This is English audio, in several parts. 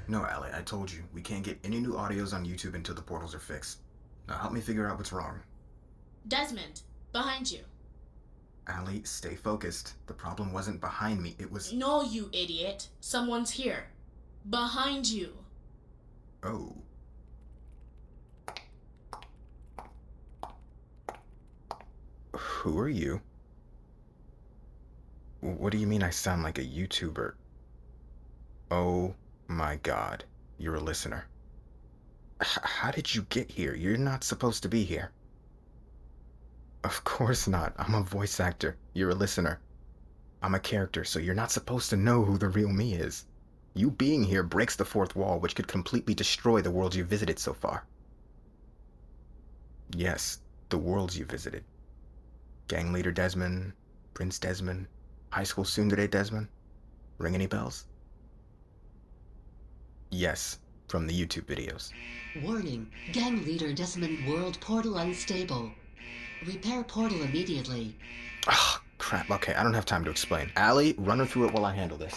No, Allie, I told you, we can't get any new audios on YouTube until the portals are fixed. Now help me figure out what's wrong. Desmond, behind you. Allie, stay focused. The problem wasn't behind me, it was... No, you idiot. Someone's here. Behind you. Oh. Who are you? What do you mean I sound like a YouTuber? Oh my god, you're a listener. How did you get here? You're not supposed to be here. Of course not. I'm a voice actor. You're a listener. I'm a character, so you're not supposed to know who the real me is. You being here breaks the fourth wall, which could completely destroy the worlds you've visited so far. Yes, the worlds you visited. Gang leader Desmond, Prince Desmond, high school tsundere Desmond. Ring any bells? Yes, from the YouTube videos. Warning, gang leader Desmond world portal unstable. Repair portal immediately. Ugh, crap. Okay, I don't have time to explain. Allie, run her through it while I handle this.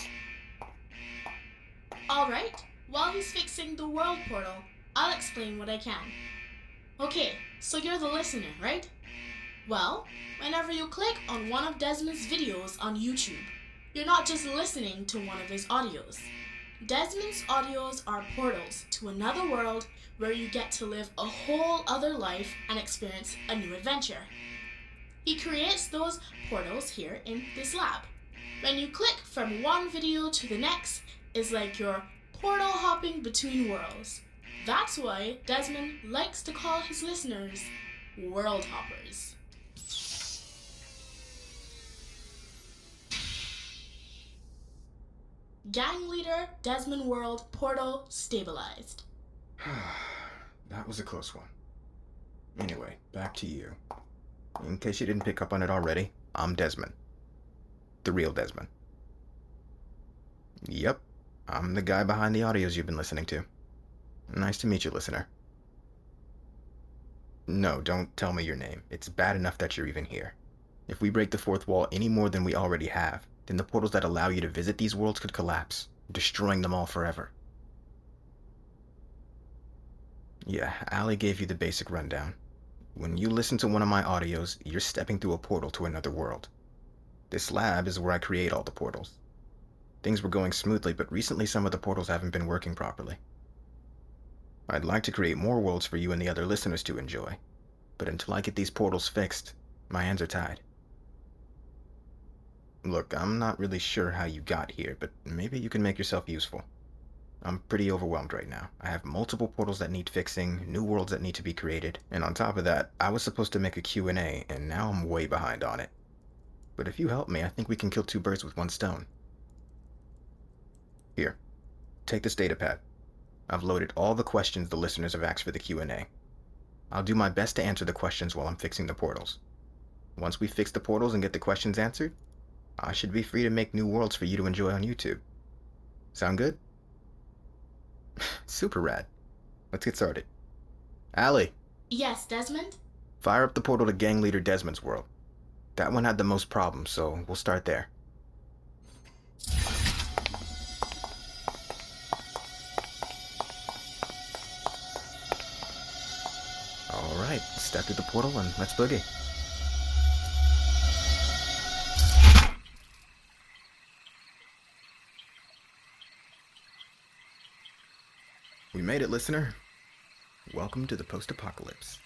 Alright, while he's fixing the world portal, I'll explain what I can. Okay, so you're the listener, right? Well, whenever you click on one of Desmond's videos on YouTube, you're not just listening to one of his audios. Desmond's audios are portals to another world where you get to live a whole other life and experience a new adventure. He creates those portals here in this lab. When you click from one video to the next, it's like you're portal hopping between worlds. That's why Desmond likes to call his listeners world hoppers. Gang leader Desmond world portal stabilized. That was a close one. Anyway, back to you. In case you didn't pick up on it already, I'm Desmond. The real Desmond. Yep, I'm the guy behind the audios you've been listening to. Nice to meet you, listener. No, don't tell me your name. It's bad enough that you're even here. If we break the fourth wall any more than we already have, then the portals that allow you to visit these worlds could collapse, destroying them all forever. Yeah, Allie gave you the basic rundown. When you listen to one of my audios, you're stepping through a portal to another world. This lab is where I create all the portals. Things were going smoothly, but recently some of the portals haven't been working properly. I'd like to create more worlds for you and the other listeners to enjoy, but until I get these portals fixed, my hands are tied. Look, I'm not really sure how you got here, but maybe you can make yourself useful. I'm pretty overwhelmed right now. I have multiple portals that need fixing, new worlds that need to be created, and on top of that, I was supposed to make a Q&A, and now I'm way behind on it. But if you help me, I think we can kill two birds with one stone. Here, take this datapad. I've loaded all the questions the listeners have asked for the Q&A. I'll do my best to answer the questions while I'm fixing the portals. Once we fix the portals and get the questions answered, I should be free to make new worlds for you to enjoy on YouTube. Sound good? Super rad. Let's get started. Allie, Yes, Desmond? fire up the portal to gang leader Desmond's world. That one had the most problems, so we'll start there. Alright, step through the portal and let's boogie. We made it, listener. Welcome to the post-apocalypse.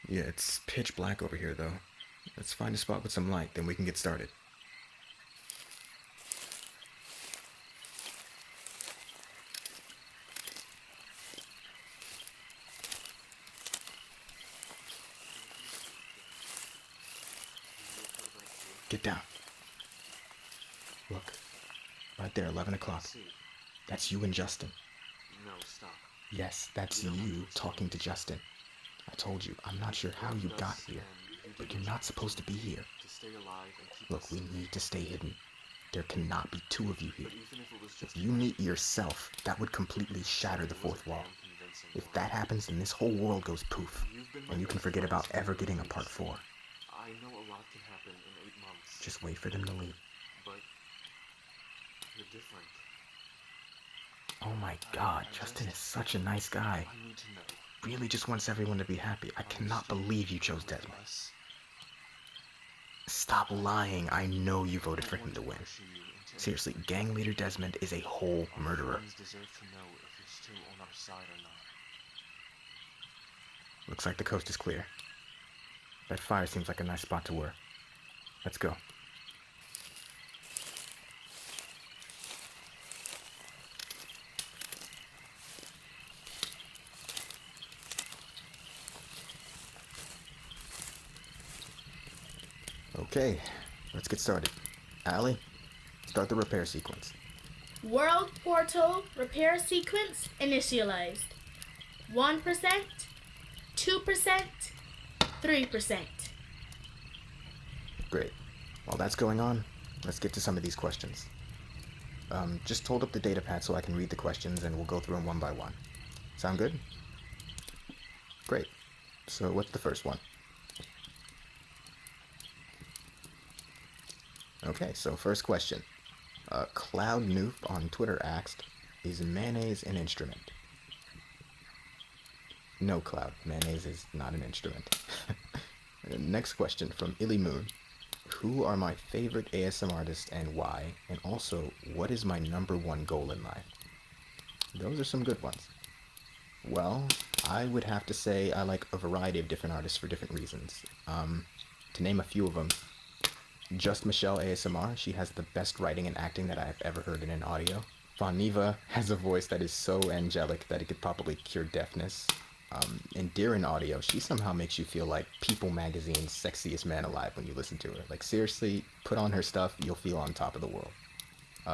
Yeah, it's pitch black over here, though. Let's find a spot with some light, then we can get started. Get down. Look, right there, 11 o'clock. That's you and Justin. No, stop. Yes, that's you talking to Justin. I told you, I'm not sure how you got here, but you're not supposed to be here. To stay alive and keep Look, us we safe. need to stay hidden. There cannot be two of you here. But even if it was If just you meet yourself, that would completely shatter the fourth wall. If that happens, then this whole world goes poof, and you can forget about ever getting a part 4. I know a lot can happen in 8 months. Just wait for them to leave. But you're different. Oh my god, Justin is such a nice guy. I need to know. Really just wants everyone to be happy. I cannot believe you chose Desmond. Us. Stop lying. I know you I voted don't for want him to win. pressure you into Seriously, anything. gang leader Desmond is a whole Our murderer. friends deserve to know if you're still on our side or not. Looks like the coast is clear. That fire seems like a nice spot to work. Let's go. Okay, let's get started. Allie, start the repair sequence. World portal repair sequence initialized. 1%, 2%, 3%. Great. While that's going on, let's get to some of these questions. Just hold up the datapad so I can read the questions and we'll go through them one by one. Sound good? Great. So what's the first one? Okay, so first question. Cloud Noob on Twitter asked, is mayonnaise an instrument? No, Cloud. Mayonnaise is not an instrument. Next question from Illy Moon. Who are my favorite ASM artists and why? And also, what is my #1 goal in life? Those are some good ones. Well, I would have to say I like a variety of different artists for different reasons. To name a few of them, Just Michelle ASMR, she has the best writing and acting that I have ever heard in an audio. Von Neva has a voice that is so angelic that it could probably cure deafness. And Deer in audio, she somehow makes you feel like People Magazine's sexiest man alive when you listen to her. Like seriously, put on her stuff, you'll feel on top of the world.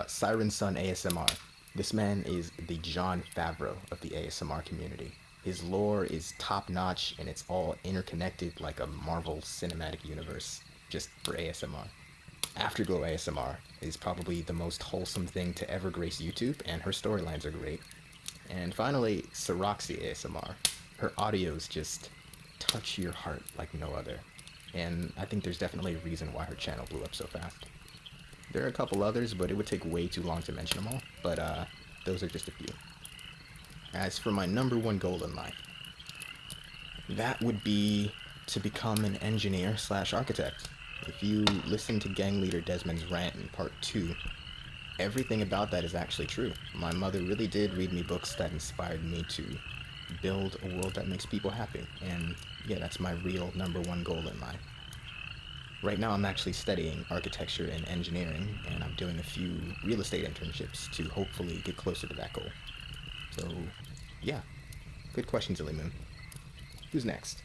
Siren Sun ASMR. This man is the Jon Favreau of the ASMR community. His lore is top notch and it's all interconnected like a Marvel Cinematic Universe, just for ASMR. Afterglow ASMR is probably the most wholesome thing to ever grace YouTube, and her storylines are great. And finally, Siroxy ASMR. Her audios just touch your heart like no other. And I think there's definitely a reason why her channel blew up so fast. There are a couple others, but it would take way too long to mention them all. But those are just a few. As for my #1 goal in life, that would be to become an engineer/architect. If you listen to gang leader Desmond's rant in part 2, everything about that is actually true. My mother really did read me books that inspired me to build a world that makes people happy. And yeah, that's my real #1 goal in life. Right now I'm actually studying architecture and engineering, and I'm doing a few real estate internships to hopefully get closer to that goal. So yeah, good question, Zilly Moon. Who's next?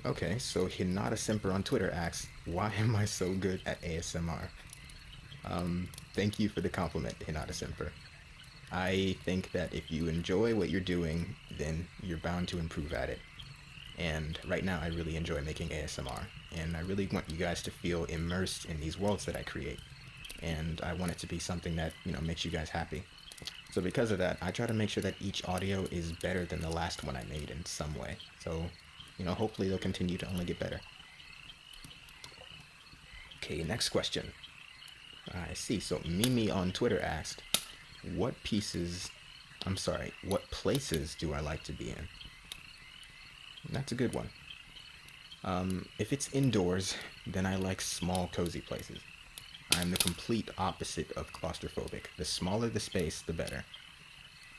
Okay, so Hinata Simper on Twitter asks, why am I so good at ASMR? Thank you for the compliment, Hinata Simper. I think that if you enjoy what you're doing, then you're bound to improve at it. And right now I really enjoy making ASMR, and I really want you guys to feel immersed in these worlds that I create. And I want it to be something that, makes you guys happy. So because of that, I try to make sure that each audio is better than the last one I made in some way. So, hopefully they'll continue to only get better. Okay, next question. I see. So Mimi on Twitter asked, what places do I like to be in? That's a good one. If it's indoors, then I like small, cozy places. I'm the complete opposite of claustrophobic. The smaller the space, the better.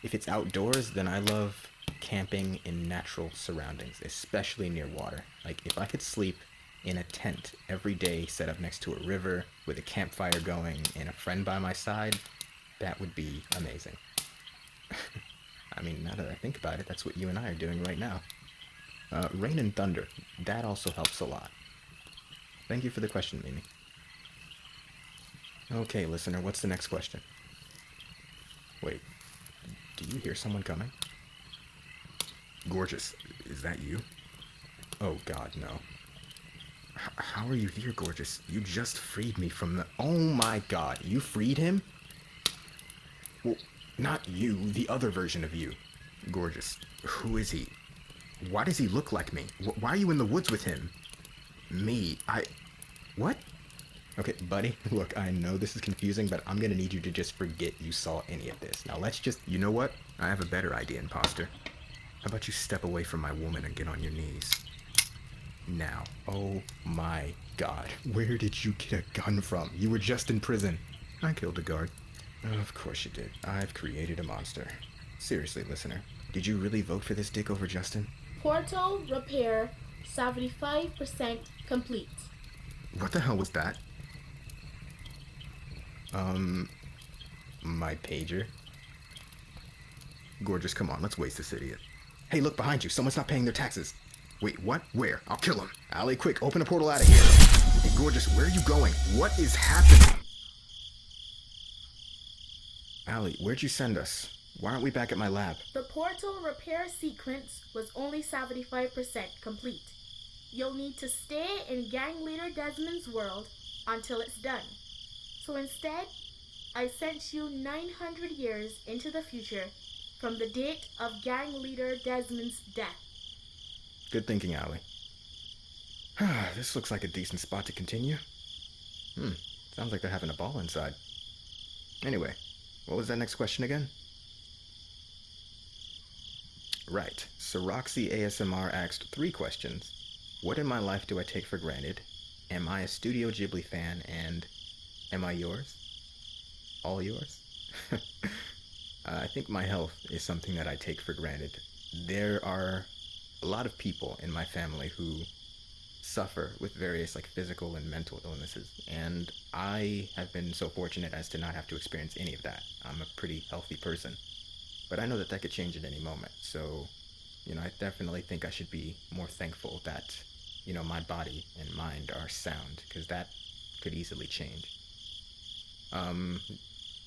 If it's outdoors, then I love camping in natural surroundings, especially near water. Like, if I could sleep in a tent every day set up next to a river with a campfire going and a friend by my side, that would be amazing. I mean, now that I think about it, that's what you and I are doing right now. Rain and thunder, that also helps a lot. Thank you for the question, Mimi. Okay, listener, what's the next question? Wait, do you hear someone coming? Gorgeous, is that you? Oh god, no. How are you here, Gorgeous? You just freed me from the... Oh my god, you freed him? Well, not you, the other version of you. Gorgeous, who is he? Why does he look like me? Why are you in the woods with him? Me? What? Okay, buddy, look, I know this is confusing, but I'm gonna need you to just forget you saw any of this. Now let's just, you know what? I have a better idea, imposter. How about you step away from my woman and get on your knees? Now. Oh my god. Where did you get a gun from? You were just in prison. I killed a guard. Of course you did. I've created a monster. Seriously, listener, did you really vote for this dick over Justin? Portal repair 75% complete. What the hell was that? My pager? Gorgeous, come on, let's waste this idiot. Hey, look behind you. Someone's not paying their taxes. Wait, what? Where? I'll kill him. Allie, quick, open a portal out of here. Hey, Gorgeous, where are you going? What is happening? Allie, where'd you send us? Why aren't we back at my lab? The portal repair sequence was only 75% complete. You'll need to stay in gang leader Desmond's world until it's done. So instead, I sent you 900 years into the future from the date of gang leader Desmond's death. Good thinking, Allie. This looks like a decent spot to continue. Sounds like they're having a ball inside. Anyway, what was that next question again? Right, Siroxy ASMR asked 3 questions. What in my life do I take for granted? Am I a Studio Ghibli fan? And am I yours? All yours? I think my health is something that I take for granted. There are a lot of people in my family who suffer with various physical and mental illnesses, and I have been so fortunate as to not have to experience any of that. I'm a pretty healthy person, but I know that that could change at any moment. So, I definitely think I should be more thankful that, my body and mind are sound, because that could easily change.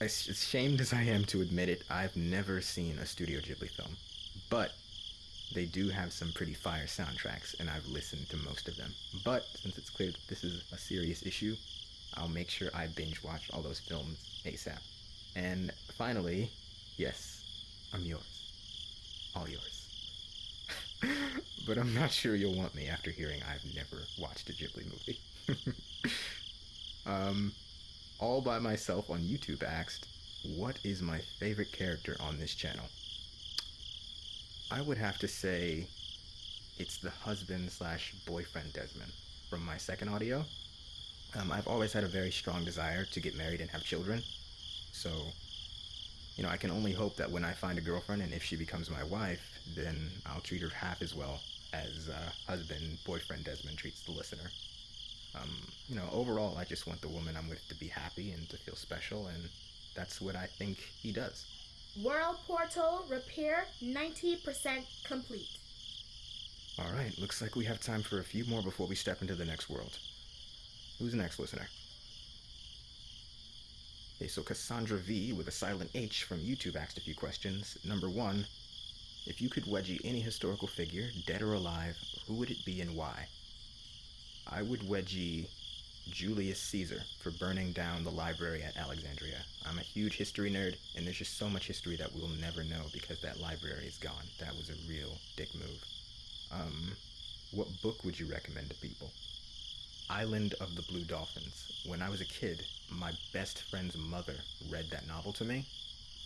As ashamed as I am to admit it, I've never seen a Studio Ghibli film, but they do have some pretty fire soundtracks, and I've listened to most of them. But since it's clear that this is a serious issue, I'll make sure I binge watch all those films ASAP. And finally, yes, I'm yours. All yours. But I'm not sure you'll want me after hearing I've never watched a Ghibli movie. All by myself on YouTube asked, what is my favorite character on this channel? I would have to say it's the husband/boyfriend Desmond from my second audio. I've always had a very strong desire to get married and have children. So, I can only hope that when I find a girlfriend and if she becomes my wife, then I'll treat her half as well as husband/boyfriend Desmond treats the listener. Overall, I just want the woman I'm with to be happy and to feel special, and that's what I think he does. World portal repair 90% complete. Alright, looks like we have time for a few more before we step into the next world. Who's next, listener? Okay, so Cassandra V with a silent H from YouTube asked a few questions. Number 1, if you could wedgie any historical figure, dead or alive, who would it be and why? I would wedgie Julius Caesar for burning down the library at Alexandria. I'm a huge history nerd, and there's just so much history that we'll never know because that library is gone. That was a real dick move. What book would you recommend to people? Island of the Blue Dolphins. When I was a kid, my best friend's mother read that novel to me,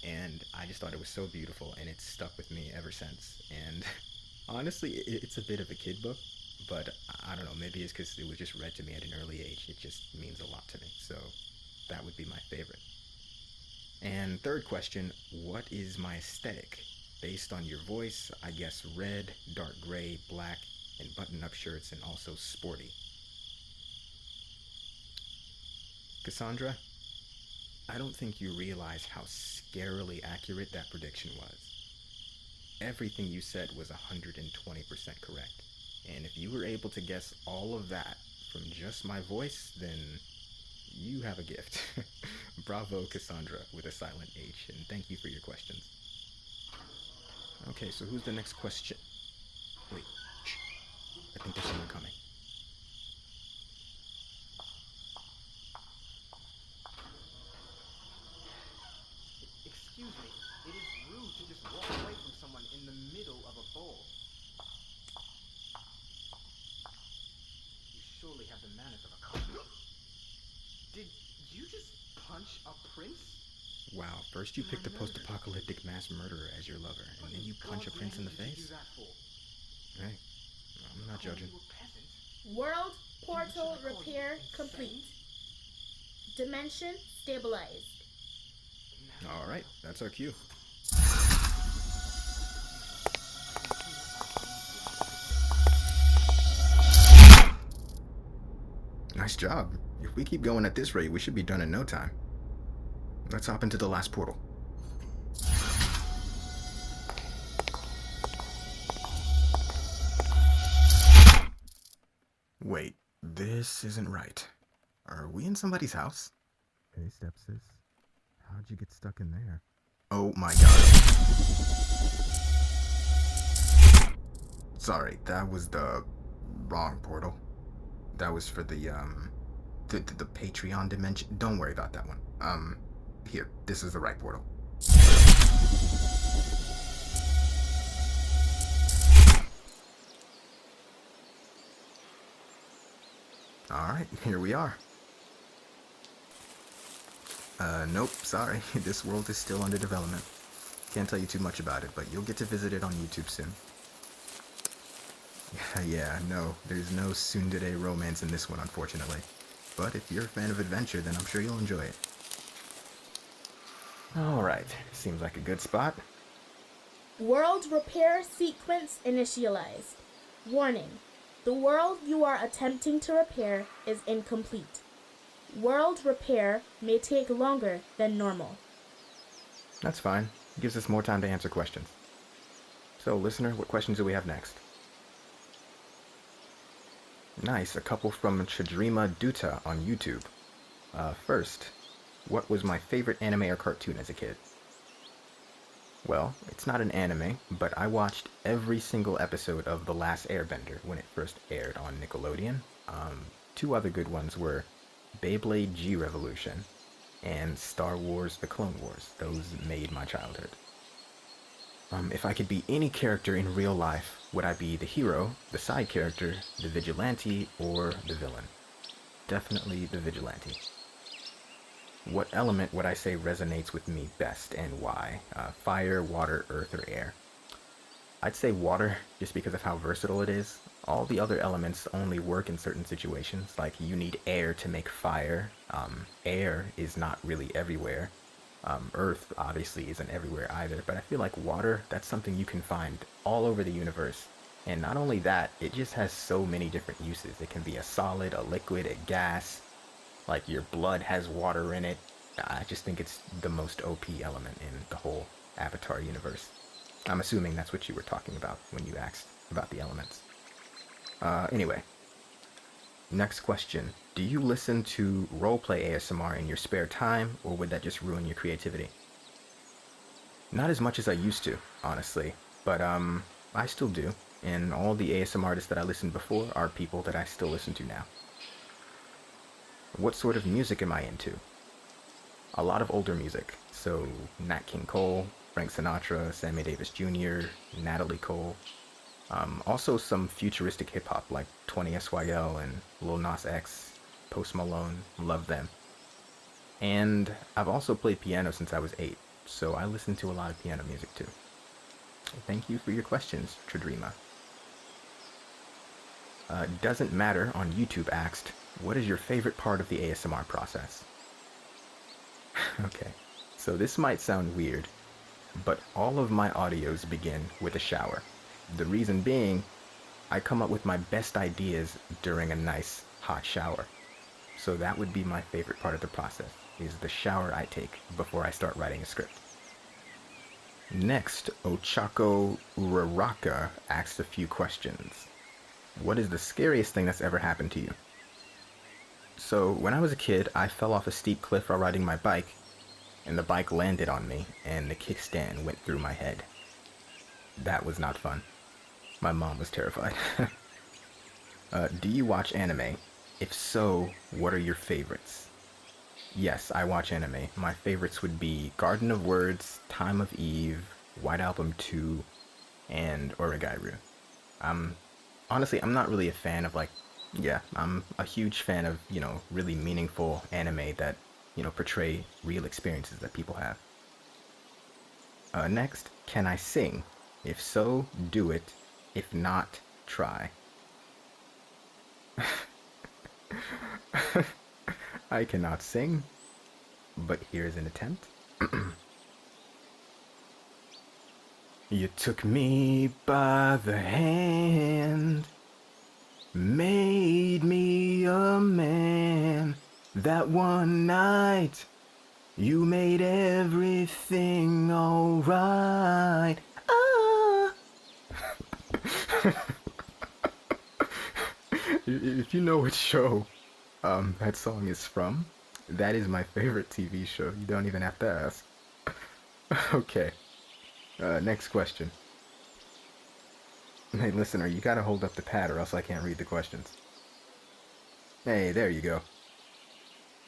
and I just thought it was so beautiful, and it's stuck with me ever since. And honestly, it's a bit of a kid book, but I don't know, maybe it's because it was just read to me at an early age. It just means a lot to me, so that would be my favorite. And third question, what is my aesthetic? Based on your voice, I guess red, dark gray, black, and button-up shirts, and also sporty. Cassandra, I don't think you realize how scarily accurate that prediction was. Everything you said was 120% correct. And if you were able to guess all of that from just my voice, then you have a gift. Bravo, Cassandra, with a silent H, and thank you for your questions. Okay, so who's the next question? Wait, shh. I think there's someone coming. Excuse me, it is rude to just walk away from someone in the middle of a bowl. You surely have the manners of a cop. Did you just punch a prince? Wow, first you picked a post-apocalyptic mass murderer as your lover, and then you punch a prince in the face? Hey, I'm not judging. World portal repair complete. Dimension stabilized. Alright, that's our cue. Nice job. If we keep going at this rate, we should be done in no time. Let's hop into the last portal. Wait, this isn't right. Are we in somebody's house? Hey, stepsis. How'd you get stuck in there? Oh my god. Sorry, that was the wrong portal. That was for the Patreon dimension. Don't worry about that one. Here, this is the right portal. Alright, here we are. Nope, sorry. This world is still under development. Can't tell you too much about it, but you'll get to visit it on YouTube soon. Yeah, no, there's no tsundere romance in this one, unfortunately. But if you're a fan of adventure, then I'm sure you'll enjoy it. Alright, seems like a good spot. World repair sequence initialized. Warning. The world you are attempting to repair is incomplete. World repair may take longer than normal. That's fine. It gives us more time to answer questions. So, listener, what questions do we have next? Nice, a couple from Chadrima Duta on YouTube. First, what was my favorite anime or cartoon as a kid? Well, it's not an anime, but I watched every single episode of The Last Airbender when it first aired on Nickelodeon. Two other good ones were Beyblade G-Revolution and Star Wars The Clone Wars. Those made my childhood. If I could be any character in real life, would I be the hero, the side character, the vigilante, or the villain? Definitely the vigilante. What element would I say resonates with me best and why? Fire, water, earth, or air? I'd say water, just because of how versatile it is. All the other elements only work in certain situations, like you need air to make fire. Air is not really everywhere. Earth obviously isn't everywhere either, but I feel like water, that's something you can find all over the universe. And not only that, it just has so many different uses. It can be a solid, a liquid, a gas. Like your blood has water in it. I just think it's the most OP element in the whole Avatar universe. I'm assuming that's what you were talking about when you asked about the elements. Anyway. Next question. Do you listen to roleplay ASMR in your spare time, or would that just ruin your creativity? Not as much as I used to, honestly, but I still do, and all the ASMR artists that I listened before are people that I still listen to now. What sort of music am I into? A lot of older music, so Nat King Cole, Frank Sinatra, Sammy Davis Jr., Natalie Cole. Also some futuristic hip-hop like 20 SYL and Lil Nas X, Post Malone, love them. And I've also played piano since I was 8, so I listen to a lot of piano music too. Thank you for your questions, Tradrima. Doesn't Matter on YouTube asked, what is your favorite part of the ASMR process? Okay, so this might sound weird, but all of my audios begin with a shower. The reason being, I come up with my best ideas during a nice hot shower. So that would be my favorite part of the process, is the shower I take before I start writing a script. Next, Ochako Uraraka asks a few questions. What is the scariest thing that's ever happened to you? So, when I was a kid, I fell off a steep cliff while riding my bike, and the bike landed on me, and the kickstand went through my head. That was not fun. My mom was terrified. Do you watch anime? If so, what are your favorites? Yes, I watch anime. My favorites would be Garden of Words, Time of Eve, White Album 2, and Origairu. Honestly, I'm not really a fan of, like, Yeah, I'm a huge fan of, really meaningful anime that, portray real experiences that people have. Next, can I sing? If so, do it. If not, try. I cannot sing, but here's an attempt. You took me by the hand, made me a man. That one night, you made everything alright. Ah. If you know which show that song is from, that is my favorite TV show. You don't even have to ask. Okay, next question. Hey, listener, you gotta hold up the pad or else I can't read the questions. Hey, there you go.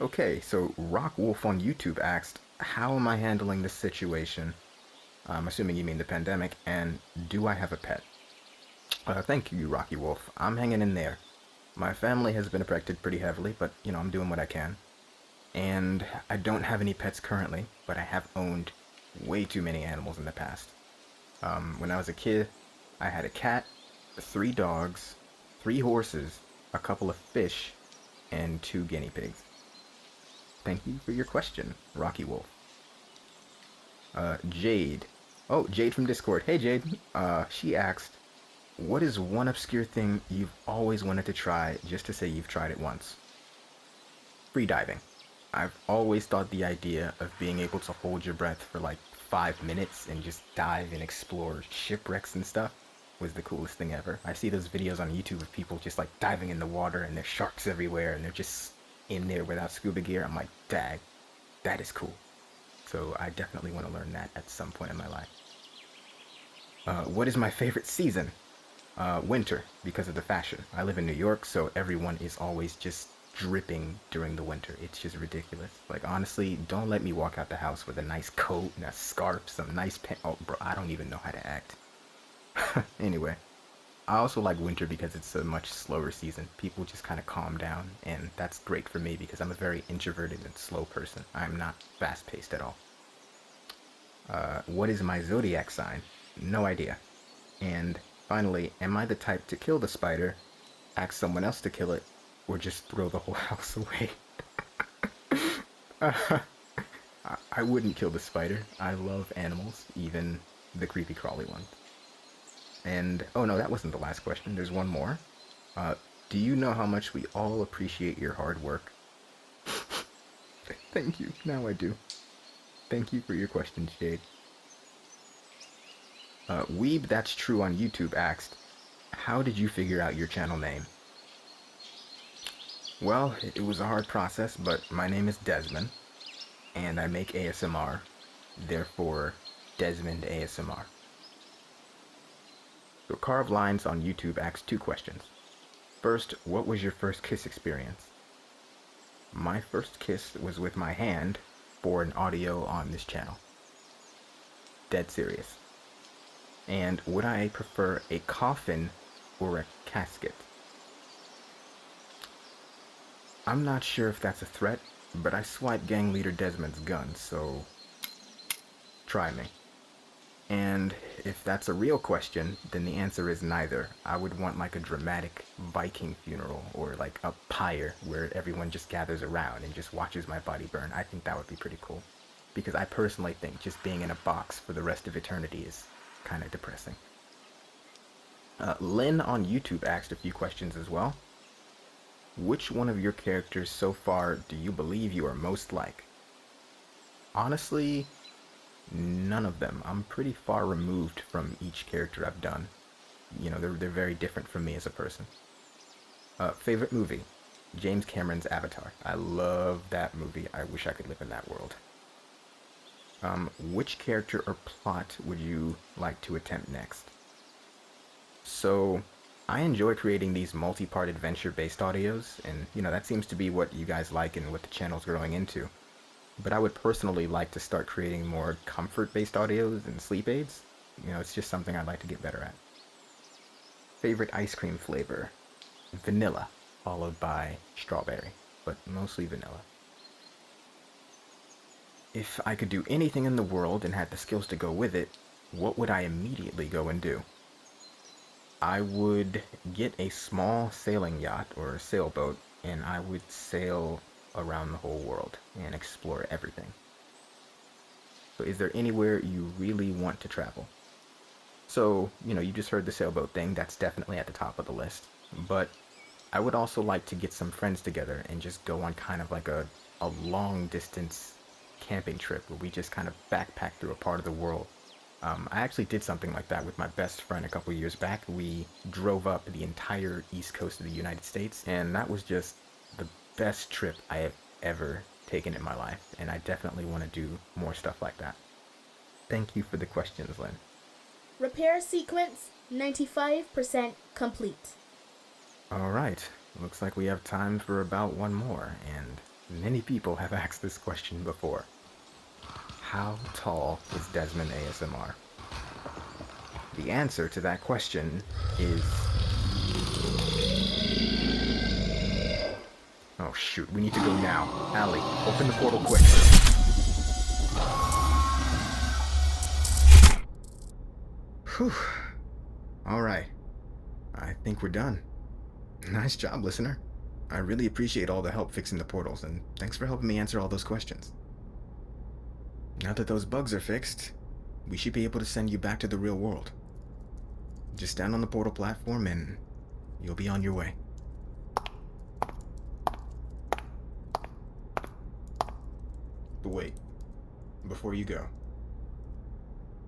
Okay, so Rock Wolf on YouTube asked, how am I handling this situation? I'm assuming you mean the pandemic, and do I have a pet? Thank you, Rocky Wolf. I'm hanging in there. My family has been affected pretty heavily, but, I'm doing what I can. And I don't have any pets currently, but I have owned way too many animals in the past. When I was a kid, I had a cat, 3 dogs, 3 horses, a couple of fish, and 2 guinea pigs. Thank you for your question, Rocky Wolf. Jade. Oh, Jade from Discord. Hey, Jade. She asked, what is one obscure thing you've always wanted to try just to say you've tried it once? Free diving. I've always thought the idea of being able to hold your breath for like 5 minutes and just dive and explore shipwrecks and stuff was the coolest thing ever. I see those videos on YouTube of people just like diving in the water and there's sharks everywhere and they're just in there without scuba gear. I'm like, dag, that is cool. So I definitely want to learn that at some point in my life. What is my favorite season? Winter, because of the fashion. I live in New York, so everyone is always just dripping during the winter. It's just ridiculous. Like, honestly, don't let me walk out the house with a nice coat and a scarf, some nice pen. Oh, bro, I don't even know how to act. Anyway, I also like winter because it's a much slower season. People just kind of calm down, and that's great for me because I'm a very introverted and slow person. I'm not fast paced at all. What is my zodiac sign? No idea. And finally, am I the type to kill the spider, ask someone else to kill it, or just throw the whole house away? I wouldn't kill the spider. I love animals, even the creepy crawly ones. And, oh no, that wasn't the last question. There's one more. Uh, do you know how much we all appreciate your hard work? Thank you. Now I do. Thank you for your question, Jade. Weeb That's True on YouTube asked, how did you figure out your channel name? Well, it was a hard process, but my name is Desmond, and I make ASMR, therefore Desmond ASMR. So Carved Lines on YouTube asks 2 questions. First, what was your first kiss experience? My first kiss was with my hand for an audio on this channel. Dead serious. And would I prefer a coffin or a casket? I'm not sure if that's a threat, but I swiped gang leader Desmond's gun, so try me. And if that's a real question, then the answer is neither. I would want like a dramatic Viking funeral or like a pyre where everyone just gathers around and just watches my body burn. I think that would be pretty cool. Because I personally think just being in a box for the rest of eternity is kind of depressing. Lynn on YouTube asked a few questions as well. Which one of your characters so far do you believe you are most like? Honestly, none of them. I'm pretty far removed from each character I've done. They're very different from me as a person. Favorite movie? James Cameron's Avatar. I love that movie. I wish I could live in that world. Which character or plot would you like to attempt next? So, I enjoy creating these multi-part adventure-based audios, and that seems to be what you guys like and what the channel's growing into. But I would personally like to start creating more comfort-based audios and sleep aids. It's just something I'd like to get better at. Favorite ice cream flavor? Vanilla, followed by strawberry, but mostly vanilla. If I could do anything in the world and had the skills to go with it, what would I immediately go and do? I would get a small sailing yacht or sailboat, and I would sail around the whole world and explore everything. So is there anywhere you really want to travel? So, you just heard the sailboat thing. That's definitely at the top of the list. But I would also like to get some friends together and just go on kind of like a long distance camping trip where we just kind of backpack through a part of the world. I actually did something like that with my best friend a couple years back. We drove up the entire east coast of the United States, and that was just the best trip I have ever taken in my life, and I definitely want to do more stuff like that. Thank you for the questions, Lynn. Repair sequence 95% complete. All right, looks like we have time for about one more, and many people have asked this question before. How tall is Desmond ASMR? The answer to that question is... Oh shoot, we need to go now. Allie, open the portal quick. Whew. Alright. I think we're done. Nice job, listener. I really appreciate all the help fixing the portals, and thanks for helping me answer all those questions. Now that those bugs are fixed, we should be able to send you back to the real world. Just stand on the portal platform and you'll be on your way. But wait, before you go,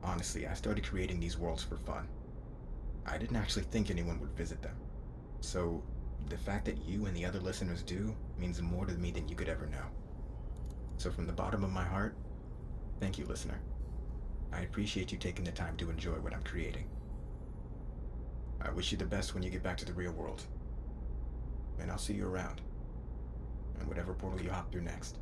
honestly, I started creating these worlds for fun. I didn't actually think anyone would visit them. So, the fact that you and the other listeners do means more to me than you could ever know. So from the bottom of my heart, thank you, listener. I appreciate you taking the time to enjoy what I'm creating. I wish you the best when you get back to the real world. And I'll see you around. And whatever portal you hop through next.